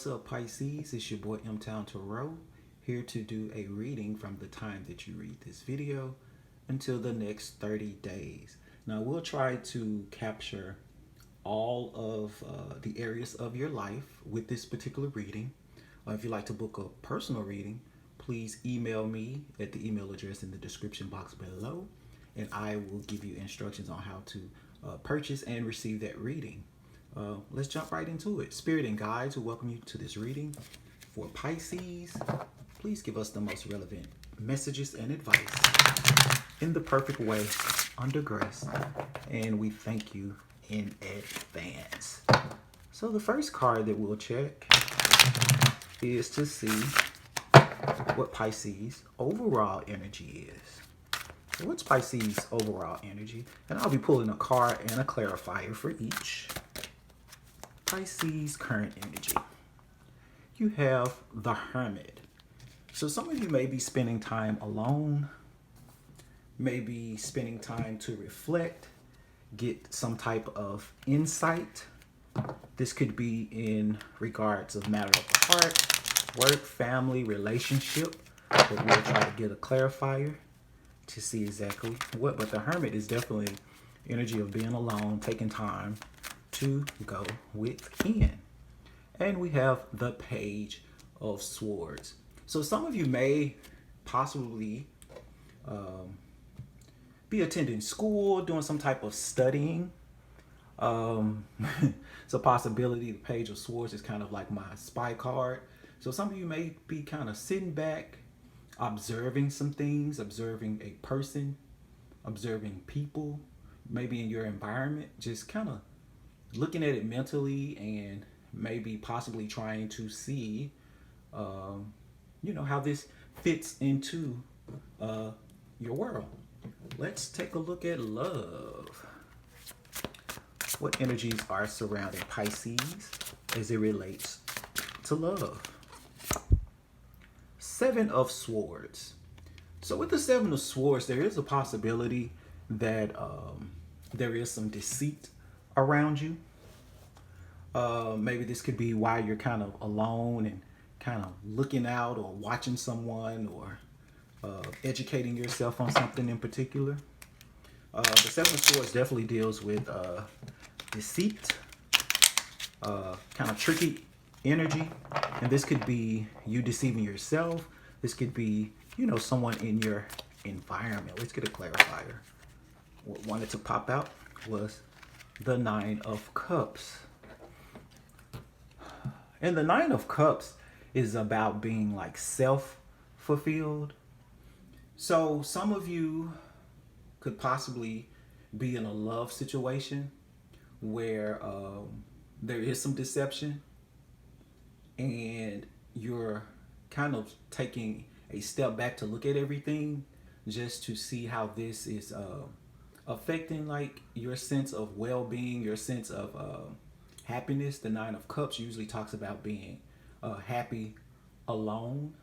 What's up, Pisces? It's your boy MTownTarot, here to do a reading from the time that you read this video until the next 30 days. Now, we'll try to capture all of the areas of your life with this particular reading. If you'd like to book a personal reading, please email me at the email address in the description box below, and I will give you instructions on how to purchase and receive that reading. Let's jump right into it. Spirit and guides will welcome you to this reading for Pisces. Please give us the most relevant messages and advice in the perfect way under grace, and we thank you in advance. So the first card that we'll check is to see what Pisces overall energy is. So what's Pisces overall energy? And I'll be pulling a card and a clarifier for each. Pisces current energy. You have the Hermit. So some of you may be spending time alone, maybe spending time to reflect, get some type of insight. This could be in regards of matter of the heart, work, family, relationship, but we'll try to get a clarifier to see exactly what. But the Hermit is definitely energy of being alone, taking time to go within. And we have the Page of Swords. So some of you may possibly be attending school, doing some type of studying. It's a possibility. The Page of Swords is kind of like my spy card. So some of you may be kind of sitting back, observing some things, observing a person, observing people, maybe in your environment, just kind of looking at it mentally and maybe possibly trying to see, how this fits into your world. Let's take a look at love. What energies are surrounding Pisces as it relates to love? Seven of Swords. So with the Seven of Swords, there is a possibility that there is some deceit around you. Maybe this could be why you're kind of alone and kind of looking out or watching someone or educating yourself on something in particular. The Seven of Swords definitely deals with deceit, kind of tricky energy. And this could be you deceiving yourself. This could be, someone in your environment. Let's get a clarifier. What wanted to pop out was the Nine of Cups. And the Nine of Cups is about being like self-fulfilled. So some of you could possibly be in a love situation where there is some deception and you're kind of taking a step back to look at everything just to see how this is affecting like your sense of well-being, your sense of happiness. The Nine of Cups usually talks about being happy alone.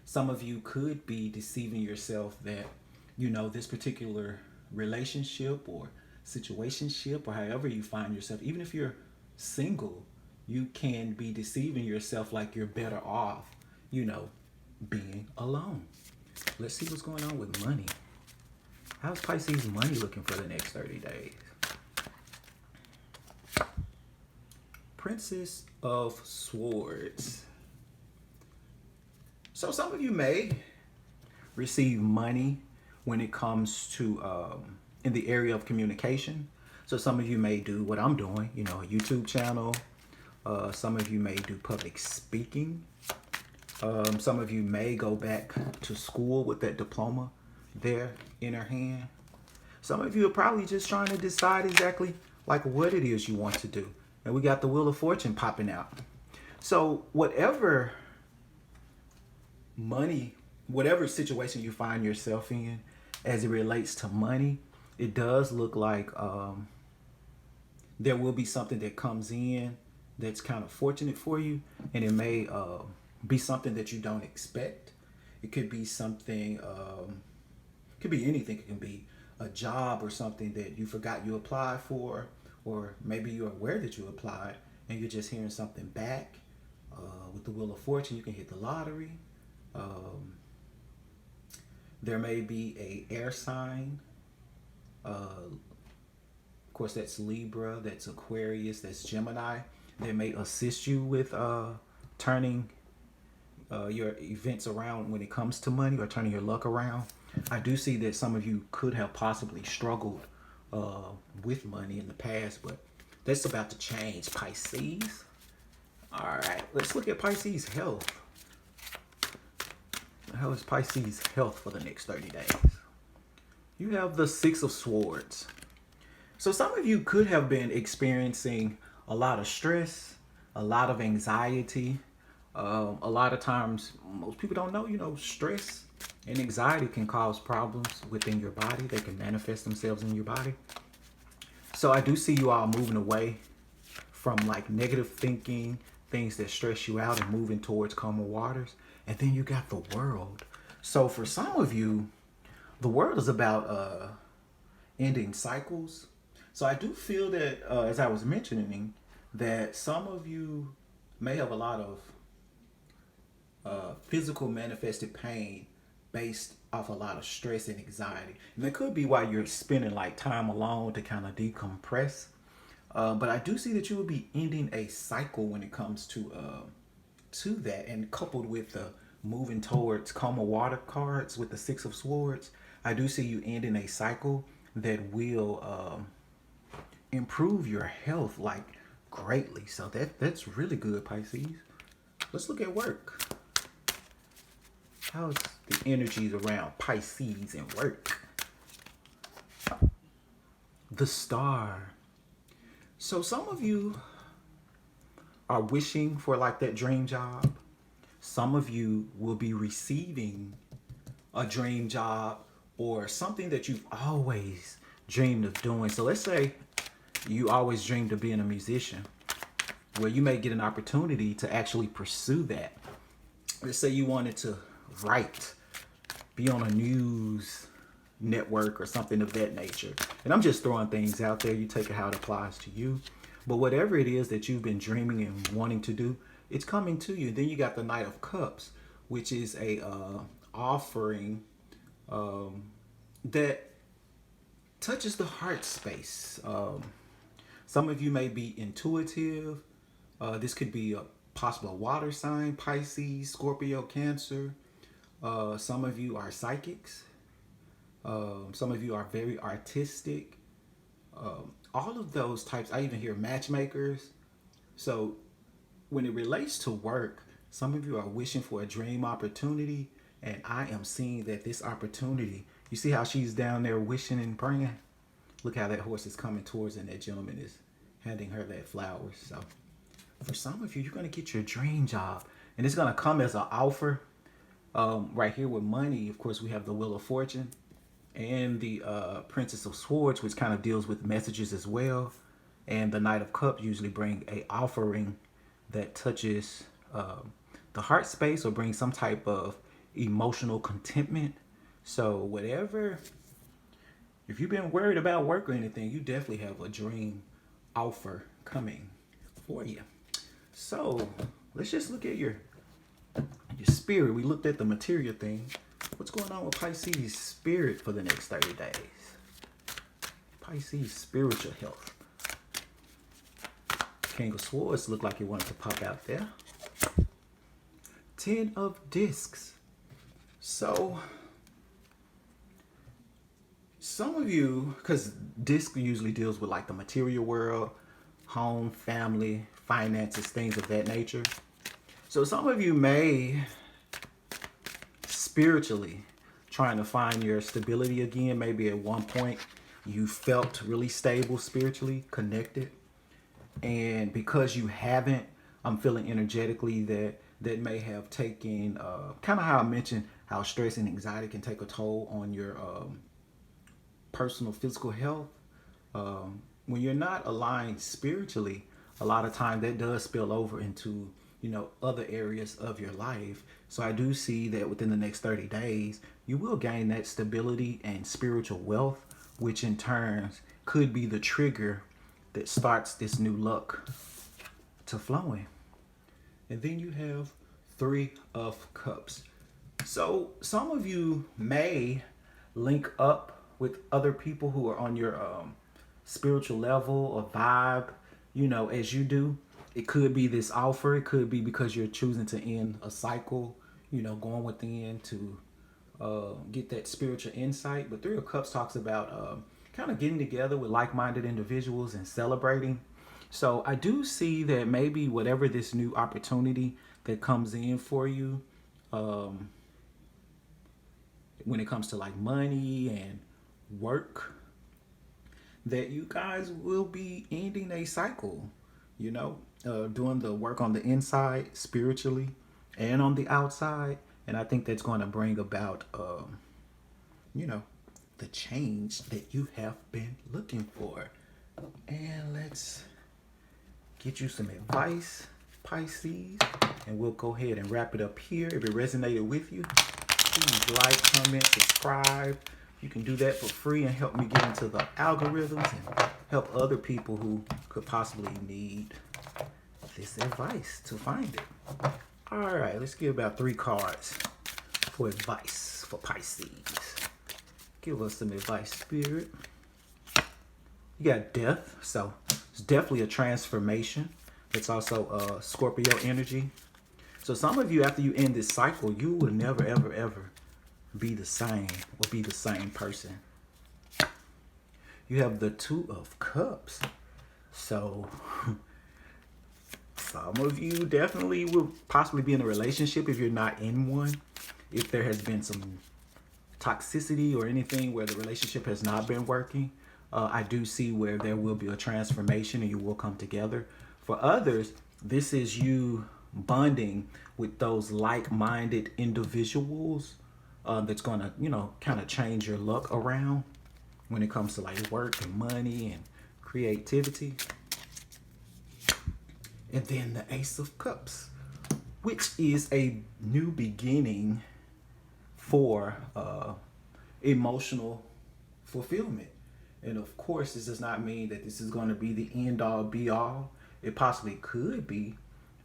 Some of you could be deceiving yourself that, this particular relationship or situationship or however you find yourself, even if you're single, you can be deceiving yourself like you're better off, being alone. Let's see what's going on with money. How's Pisces money looking for the next 30 days? Princess of Swords. So some of you may receive money when it comes to in the area of communication. So some of you may do what I'm doing, a YouTube channel. Some of you may do public speaking. Some of you may go back to school with that diploma there in her hand. Some of you are probably just trying to decide exactly like what it is you want to do. And we got the Wheel of Fortune popping out. So whatever money, whatever situation you find yourself in as it relates to money, it does look like there will be something that comes in that's kind of fortunate for you. And it may be something that you don't expect. It could be something, could be anything. It can be a job or something that you forgot you applied for, or maybe you're aware that you applied and you're just hearing something back. With the Wheel of Fortune, you can hit the lottery. There may be a air sign. Of course, that's Libra, that's Aquarius, that's Gemini. They may assist you with turning your events around when it comes to money, or turning your luck around. I do see that some of you could have possibly struggled with money in the past, but that's about to change, Pisces. All right, let's look at Pisces health. How is Pisces health for the next 30 days? You have the Six of Swords. So some of you could have been experiencing a lot of stress, a lot of anxiety. A lot of times, most people don't know, stress and anxiety can cause problems within your body. They can manifest themselves in your body. So I do see you all moving away from like negative thinking, things that stress you out, and moving towards calmer waters. And then you got the World. So for some of you, the World is about ending cycles. So I do feel that, as I was mentioning, that some of you may have a lot of physical manifested pain based off a lot of stress and anxiety. And that could be why you're spending like time alone to kind of decompress. But I do see that you will be ending a cycle when it comes to that, and coupled with the moving towards calmer water cards with the Six of Swords, I do see you ending a cycle that will improve your health like greatly. So that's really good, Pisces. Let's look at work. How's the energies around Pisces and work? The Star. So some of you are wishing for like that dream job. Some of you will be receiving a dream job or something that you've always dreamed of doing. So let's say you always dreamed of being a musician. Well, you may get an opportunity to actually pursue that. Let's say you wanted to write, be on a news network or something of that nature. And I'm just throwing things out there. You take it how it applies to you. But whatever it is that you've been dreaming and wanting to do, it's coming to you. Then you got the Knight of Cups, which is a offering that touches the heart space. Some of you may be intuitive. This could be a possible water sign, Pisces, Scorpio, Cancer. Some of you are psychics. Some of you are very artistic. All of those types. I even hear matchmakers. So when it relates to work, some of you are wishing for a dream opportunity, and I am seeing that this opportunity, you see how she's down there wishing and praying? Look how that horse is coming towards her, and that gentleman is handing her that flowers. So for some of you, you're going to get your dream job, and it's going to come as an offer. Right here with money, of course, we have the Wheel of Fortune and the Princess of Swords, which kind of deals with messages as well. And the Knight of Cups usually bring a offering that touches the heart space or brings some type of emotional contentment. So whatever, if you've been worried about work or anything, you definitely have a dream offer coming for you. So let's just look at your spirit. We looked at the material thing. What's going on with Pisces spirit for the next 30 days? Pisces spiritual health. King of Swords looked like it wanted to pop out there. 10 of Discs. So some of you, because Disc usually deals with like the material world, home, family, finances, things of that nature. So some of you may spiritually trying to find your stability again. Maybe at one point you felt really stable spiritually, connected. And because you haven't, I'm feeling energetically that may have taken, kind of how I mentioned how stress and anxiety can take a toll on your personal physical health. When you're not aligned spiritually, a lot of time that does spill over into other areas of your life. So I do see that within the next 30 days, you will gain that stability and spiritual wealth, which in turn could be the trigger that starts this new luck to flowing. And then you have Three of Cups. So some of you may link up with other people who are on your spiritual level or vibe, as you do. It could be this offer. It could be because you're choosing to end a cycle, going within to get that spiritual insight. But Three of Cups talks about kind of getting together with like-minded individuals and celebrating. So I do see that maybe whatever this new opportunity that comes in for you, um, when it comes to like money and work, that you guys will be ending a cycle, doing the work on the inside spiritually and on the outside. And I think that's going to bring about, you know, the change that you have been looking for. And let's get you some advice, Pisces, and we'll go ahead and wrap it up here. If it resonated with you, please like, comment, subscribe. You can do that for free and help me get into the algorithms and help other people who could possibly need this advice to find it. All right, let's give about 3 cards for advice for Pisces. Give us some advice, Spirit. You got Death, so it's definitely a transformation. It's also Scorpio energy. So some of you, after you end this cycle, you will never, ever, ever be the same or be the same person. You have the Two of Cups. So some of you definitely will possibly be in a relationship if you're not in one. If there has been some toxicity or anything where the relationship has not been working, I do see where there will be a transformation and you will come together. For others, this is you bonding with those like-minded individuals that's going to, kind of change your luck around when it comes to like work and money and creativity. And then the Ace of Cups, which is a new beginning for emotional fulfillment. And of course, this does not mean that this is going to be the end all be all. It possibly could be,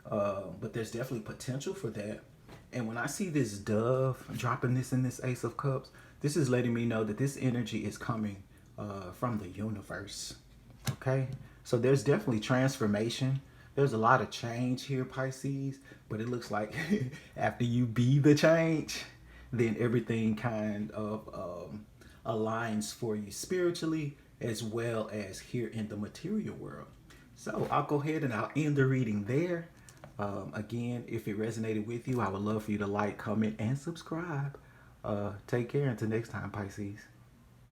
but there's definitely potential for that. And when I see this dove dropping this in this Ace of Cups, this is letting me know that this energy is coming from the universe. Okay? So there's definitely transformation. There's a lot of change here, Pisces, but it looks like after you be the change, then everything kind of aligns for you spiritually as well as here in the material world. So I'll go ahead and I'll end the reading there. Again, if it resonated with you, I would love for you to like, comment, and subscribe. Take care until next time, Pisces.